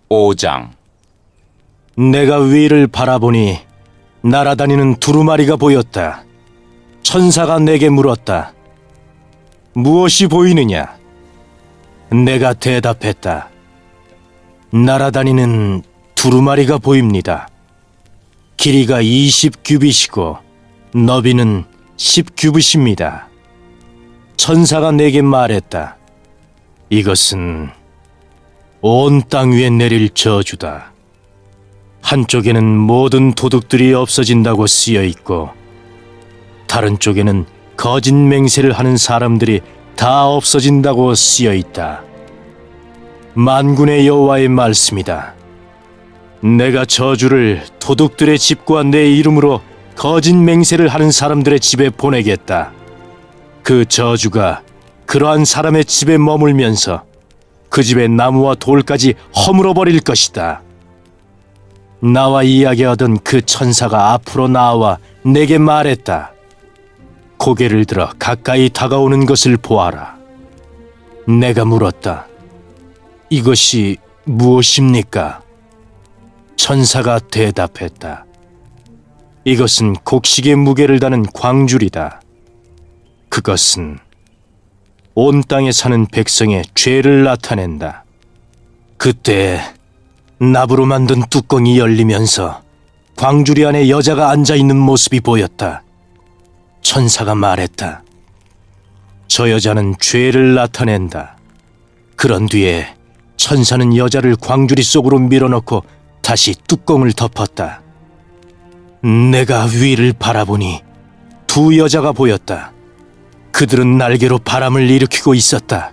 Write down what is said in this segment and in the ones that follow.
5장. 내가 위를 바라보니 날아다니는 두루마리가 보였다. 천사가 내게 물었다. 무엇이 보이느냐? 내가 대답했다. 날아다니는 두루마리가 보입니다. 길이가 20규빗이고 너비는 10규빗입니다. 천사가 내게 말했다. 이것은 온 땅 위에 내릴 저주다. 한쪽에는 모든 도둑들이 없어진다고 쓰여 있고 다른 쪽에는 거짓 맹세를 하는 사람들이 다 없어진다고 쓰여 있다. 만군의 여호와의 말씀이다. 내가 저주를 도둑들의 집과 내 이름으로 거짓 맹세를 하는 사람들의 집에 보내겠다. 그 저주가 그러한 사람의 집에 머물면서 그 집의 나무와 돌까지 허물어 버릴 것이다. 나와 이야기하던 그 천사가 앞으로 나와 내게 말했다. 고개를 들어 가까이 다가오는 것을 보아라. 내가 물었다. 이것이 무엇입니까? 천사가 대답했다. 이것은 곡식의 무게를 다는 광줄이다. 그것은 온 땅에 사는 백성의 죄를 나타낸다. 그때 납으로 만든 뚜껑이 열리면서 광주리 안에 여자가 앉아있는 모습이 보였다. 천사가 말했다. 저 여자는 죄를 나타낸다. 그런 뒤에 천사는 여자를 광주리 속으로 밀어넣고 다시 뚜껑을 덮었다. 내가 위를 바라보니 두 여자가 보였다. 그들은 날개로 바람을 일으키고 있었다.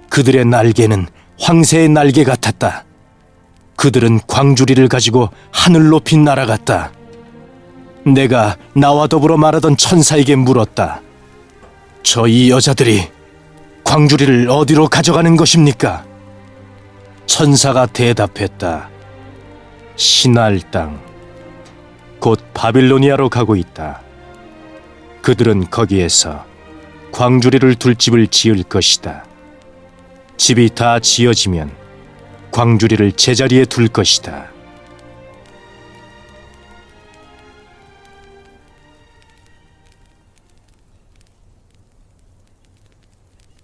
그들의 날개는 황새의 날개 같았다. 그들은 광주리를 가지고 하늘 높이 날아갔다. 내가 나와 더불어 말하던 천사에게 물었다. 저 이 여자들이 광주리를 어디로 가져가는 것입니까? 천사가 대답했다. 신할 땅, 곧 바빌로니아로 가고 있다. 그들은 거기에서 광주리를 둘 집을 지을 것이다. 집이 다 지어지면 광주리를 제자리에 둘 것이다.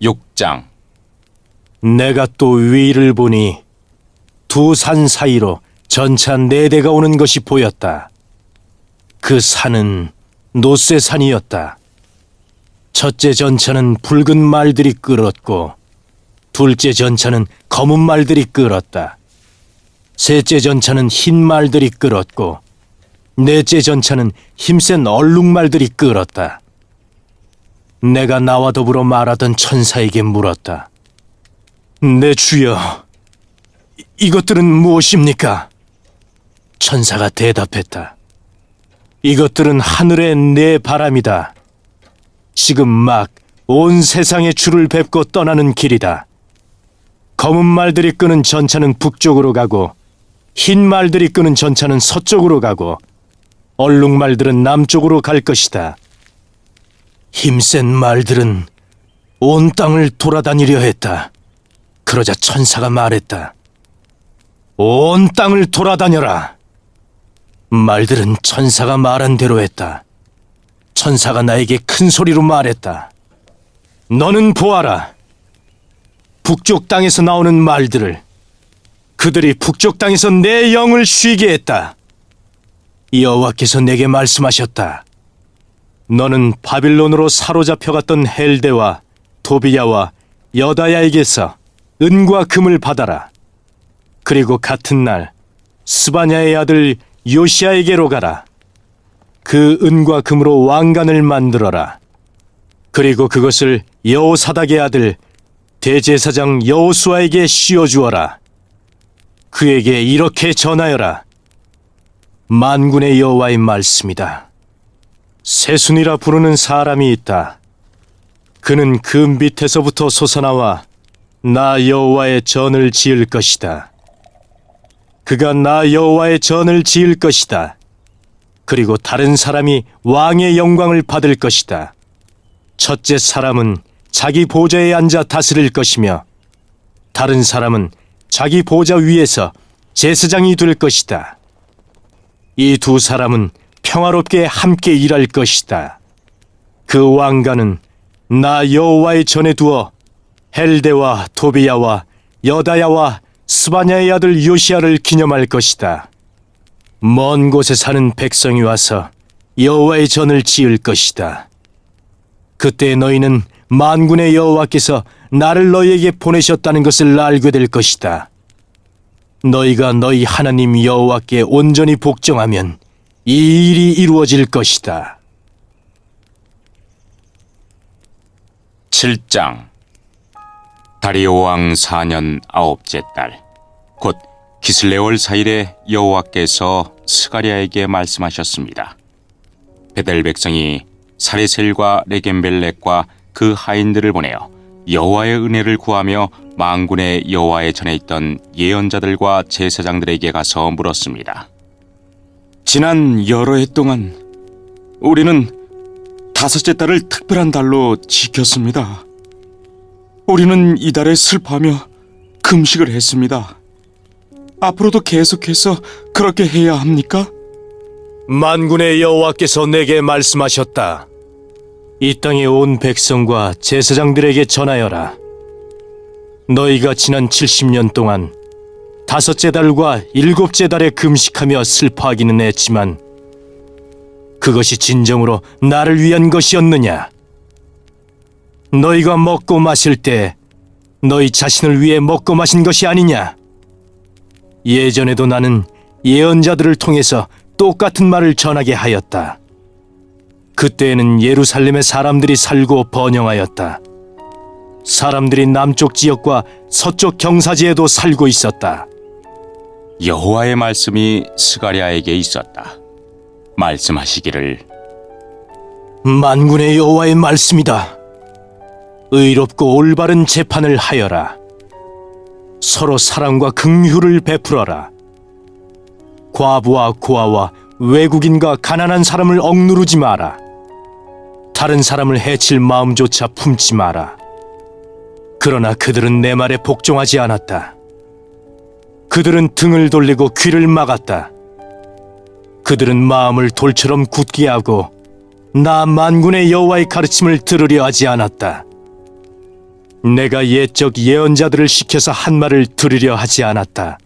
육장. 내가 또 위를 보니 두 산 사이로 전차 4대가 오는 것이 보였다. 그 산은 노쇠산이었다. 첫째 전차는 붉은 말들이 끌었고 둘째 전차는 검은 말들이 끌었다. 셋째 전차는 흰 말들이 끌었고 넷째 전차는 힘센 얼룩말들이 끌었다. 내가 나와 더불어 말하던 천사에게 물었다. 내 주여, 이것들은 무엇입니까? 천사가 대답했다. 이것들은 하늘의 내 바람이다. 지금 막 온 세상의 주를 뵙고 떠나는 길이다. 검은 말들이 끄는 전차는 북쪽으로 가고 흰 말들이 끄는 전차는 서쪽으로 가고 얼룩말들은 남쪽으로 갈 것이다. 힘센 말들은 온 땅을 돌아다니려 했다. 그러자 천사가 말했다. 온 땅을 돌아다녀라. 말들은 천사가 말한 대로 했다. 천사가 나에게 큰 소리로 말했다. 너는 보아라. 북쪽 땅에서 나오는 말들을. 그들이 북쪽 땅에서 내 영을 쉬게 했다. 여호와께서 내게 말씀하셨다. 너는 바빌론으로 사로잡혀갔던 헬데와 도비야와 여다야에게서 은과 금을 받아라. 그리고 같은 날 스바냐의 아들 요시아에게로 가라. 그 은과 금으로 왕관을 만들어라. 그리고 그것을 여호사닥의 아들 대제사장 여호수아에게 씌워주어라. 그에게 이렇게 전하여라. 만군의 여호와의 말씀이다. 세순이라 부르는 사람이 있다. 그는 그 밑에서부터 솟아나와 나 여호와의 전을 지을 것이다. 그가 나 여호와의 전을 지을 것이다. 그리고 다른 사람이 왕의 영광을 받을 것이다. 첫째 사람은 자기 보좌에 앉아 다스릴 것이며 다른 사람은 자기 보좌 위에서 제사장이 될 것이다. 이 두 사람은 평화롭게 함께 일할 것이다. 그 왕관은 나 여호와의 전에 두어 헬데와 도비야와 여다야와 스바냐의 아들 요시야를 기념할 것이다. 먼 곳에 사는 백성이 와서 여호와의 전을 지을 것이다. 그때 너희는 만군의 여호와께서 나를 너희에게 보내셨다는 것을 알게 될 것이다. 너희가 너희 하나님 여호와께 온전히 복종하면 이 일이 이루어질 것이다. 7장. 다리오 왕 4년 9째 달, 곧 기슬레월 4일에 여호와께서 스가랴에게 말씀하셨습니다. 베델 백성이 사레셀과 레겜벨렉과 그 하인들을 보내어 여호와의 은혜를 구하며 만군의 여호와의 전에 있던 예언자들과 제사장들에게 가서 물었습니다. 지난 여러 해 동안 우리는 다섯째 달을 특별한 달로 지켰습니다. 우리는 이 달에 슬퍼하며 금식을 했습니다. 앞으로도 계속해서 그렇게 해야 합니까? 만군의 여호와께서 내게 말씀하셨다. 이 땅의 온 백성과 제사장들에게 전하여라. 너희가 지난 70년 동안 다섯째 달과 일곱째 달에 금식하며 슬퍼하기는 했지만 그것이 진정으로 나를 위한 것이었느냐? 너희가 먹고 마실 때 너희 자신을 위해 먹고 마신 것이 아니냐? 예전에도 나는 예언자들을 통해서 똑같은 말을 전하게 하였다. 그때에는 예루살렘의 사람들이 살고 번영하였다. 사람들이 남쪽 지역과 서쪽 경사지에도 살고 있었다. 여호와의 말씀이 스가랴에게 있었다. 말씀하시기를, 만군의 여호와의 말씀이다. 의롭고 올바른 재판을 하여라. 서로 사랑과 긍휼을 베풀어라. 과부와 고아와 외국인과 가난한 사람을 억누르지 마라. 다른 사람을 해칠 마음조차 품지 마라. 그러나 그들은 내 말에 복종하지 않았다. 그들은 등을 돌리고 귀를 막았다. 그들은 마음을 돌처럼 굳게 하고 나 만군의 여호와의 가르침을 들으려 하지 않았다. 내가 옛적 예언자들을 시켜서 한 말을 들으려 하지 않았다.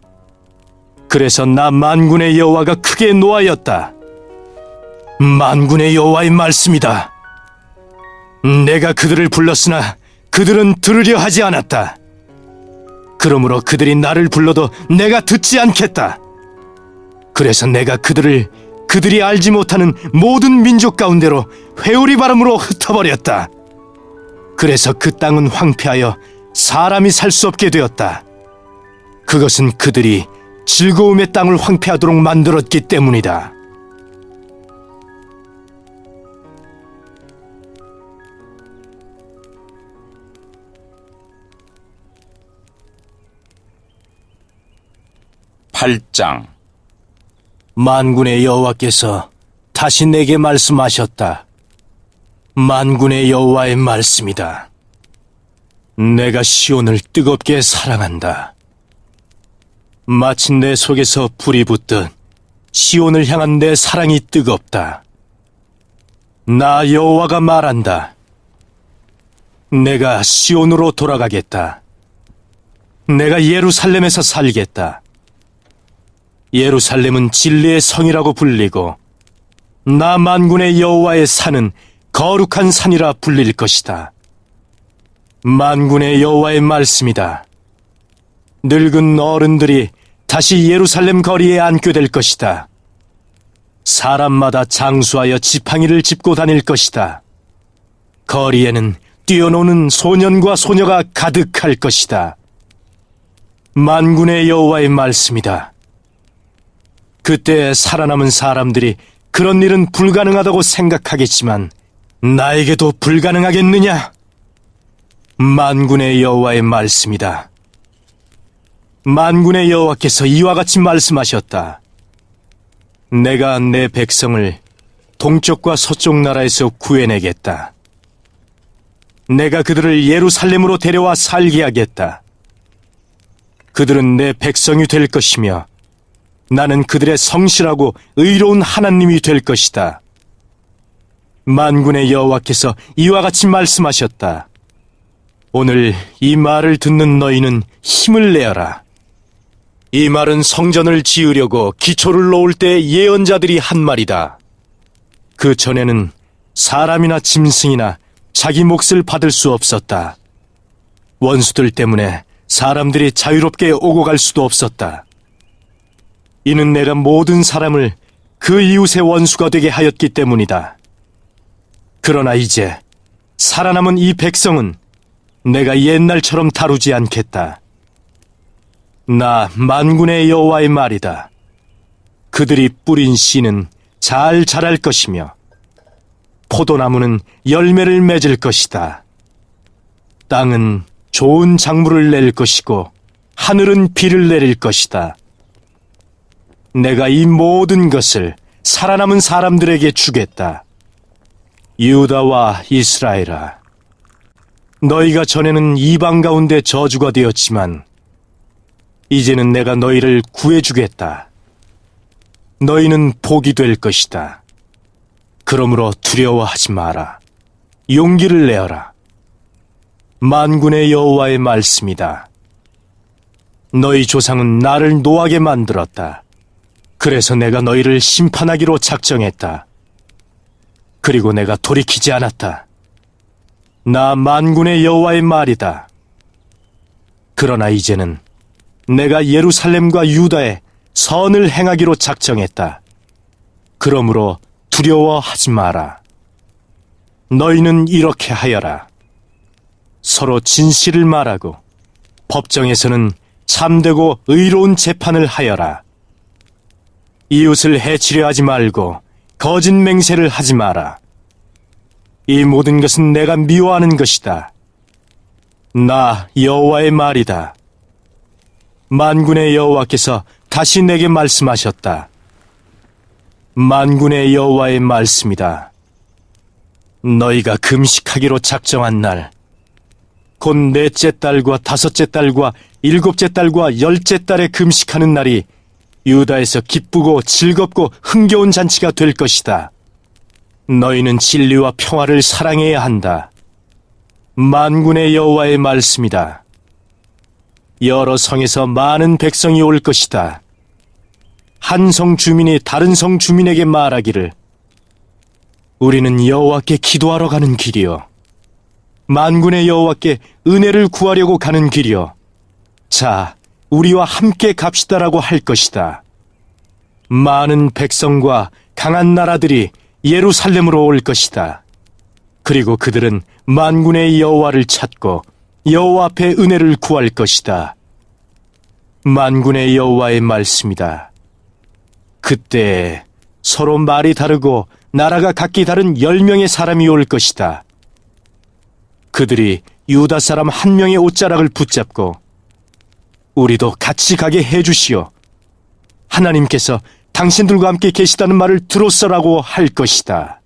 그래서 나 만군의 여호와가 크게 노하였다. 만군의 여호와의 말씀이다. 내가 그들을 불렀으나 그들은 들으려 하지 않았다. 그러므로 그들이 나를 불러도 내가 듣지 않겠다. 그래서 내가 그들이 알지 못하는 모든 민족 가운데로 회오리 바람으로 흩어버렸다. 그래서 그 땅은 황폐하여 사람이 살 수 없게 되었다. 그것은 그들이 즐거움의 땅을 황폐하도록 만들었기 때문이다. 팔장. 만군의 여호와께서 다시 내게 말씀하셨다. 만군의 여호와의 말씀이다. 내가 시온을 뜨겁게 사랑한다. 마치 내 속에서 불이 붙듯 시온을 향한 내 사랑이 뜨겁다. 나 여호와가 말한다. 내가 시온으로 돌아가겠다. 내가 예루살렘에서 살겠다. 예루살렘은 진리의 성이라고 불리고 나 만군의 여호와의 산은 거룩한 산이라 불릴 것이다. 만군의 여호와의 말씀이다. 늙은 어른들이 다시 예루살렘 거리에 앉게 될 것이다. 사람마다 장수하여 지팡이를 짚고 다닐 것이다. 거리에는 뛰어노는 소년과 소녀가 가득할 것이다. 만군의 여호와의 말씀이다. 그때 살아남은 사람들이 그런 일은 불가능하다고 생각하겠지만 나에게도 불가능하겠느냐? 만군의 여호와의 말씀이다. 만군의 여호와께서 이와 같이 말씀하셨다. 내가 내 백성을 동쪽과 서쪽 나라에서 구해내겠다. 내가 그들을 예루살렘으로 데려와 살게 하겠다. 그들은 내 백성이 될 것이며 나는 그들의 성실하고 의로운 하나님이 될 것이다. 만군의 여호와께서 이와 같이 말씀하셨다. 오늘 이 말을 듣는 너희는 힘을 내어라. 이 말은 성전을 지으려고 기초를 놓을 때 예언자들이 한 말이다. 그 전에는 사람이나 짐승이나 자기 몫을 받을 수 없었다. 원수들 때문에 사람들이 자유롭게 오고 갈 수도 없었다. 이는 내가 모든 사람을 그 이웃의 원수가 되게 하였기 때문이다. 그러나 이제 살아남은 이 백성은 내가 옛날처럼 다루지 않겠다. 나 만군의 여호와의 말이다. 그들이 뿌린 씨는 잘 자랄 것이며 포도나무는 열매를 맺을 것이다. 땅은 좋은 작물을 낼 것이고 하늘은 비를 내릴 것이다. 내가 이 모든 것을 살아남은 사람들에게 주겠다. 유다와 이스라엘아, 너희가 전에는 이방 가운데 저주가 되었지만 이제는 내가 너희를 구해주겠다. 너희는 복이 될 것이다. 그러므로 두려워하지 마라. 용기를 내어라. 만군의 여호와의 말씀이다. 너희 조상은 나를 노하게 만들었다. 그래서 내가 너희를 심판하기로 작정했다. 그리고 내가 돌이키지 않았다. 나 만군의 여호와의 말이다. 그러나 이제는 내가 예루살렘과 유다에 선을 행하기로 작정했다. 그러므로 두려워하지 마라. 너희는 이렇게 하여라. 서로 진실을 말하고 법정에서는 참되고 의로운 재판을 하여라. 이웃을 해치려 하지 말고 거짓 맹세를 하지 마라. 이 모든 것은 내가 미워하는 것이다. 나 여호와의 말이다. 만군의 여호와께서 다시 내게 말씀하셨다. 만군의 여호와의 말씀이다. 너희가 금식하기로 작정한 날, 곧 넷째 달과 다섯째 달과 일곱째 달과 열째 달에 금식하는 날이 유다에서 기쁘고 즐겁고 흥겨운 잔치가 될 것이다. 너희는 진리와 평화를 사랑해야 한다. 만군의 여호와의 말씀이다. 여러 성에서 많은 백성이 올 것이다. 한 성 주민이 다른 성 주민에게 말하기를, 우리는 여호와께 기도하러 가는 길이요, 만군의 여호와께 은혜를 구하려고 가는 길이요, 자, 우리와 함께 갑시다라고 할 것이다. 많은 백성과 강한 나라들이 예루살렘으로 올 것이다. 그리고 그들은 만군의 여호와를 찾고 여호와 앞에 은혜를 구할 것이다. 만군의 여호와의 말씀이다. 그때 서로 말이 다르고 나라가 각기 다른 10명의 사람이 올 것이다. 그들이 유다 사람 한 명의 옷자락을 붙잡고 우리도 같이 가게 해주시오. 하나님께서 당신들과 함께 계시다는 말을 들었어라고 할 것이다.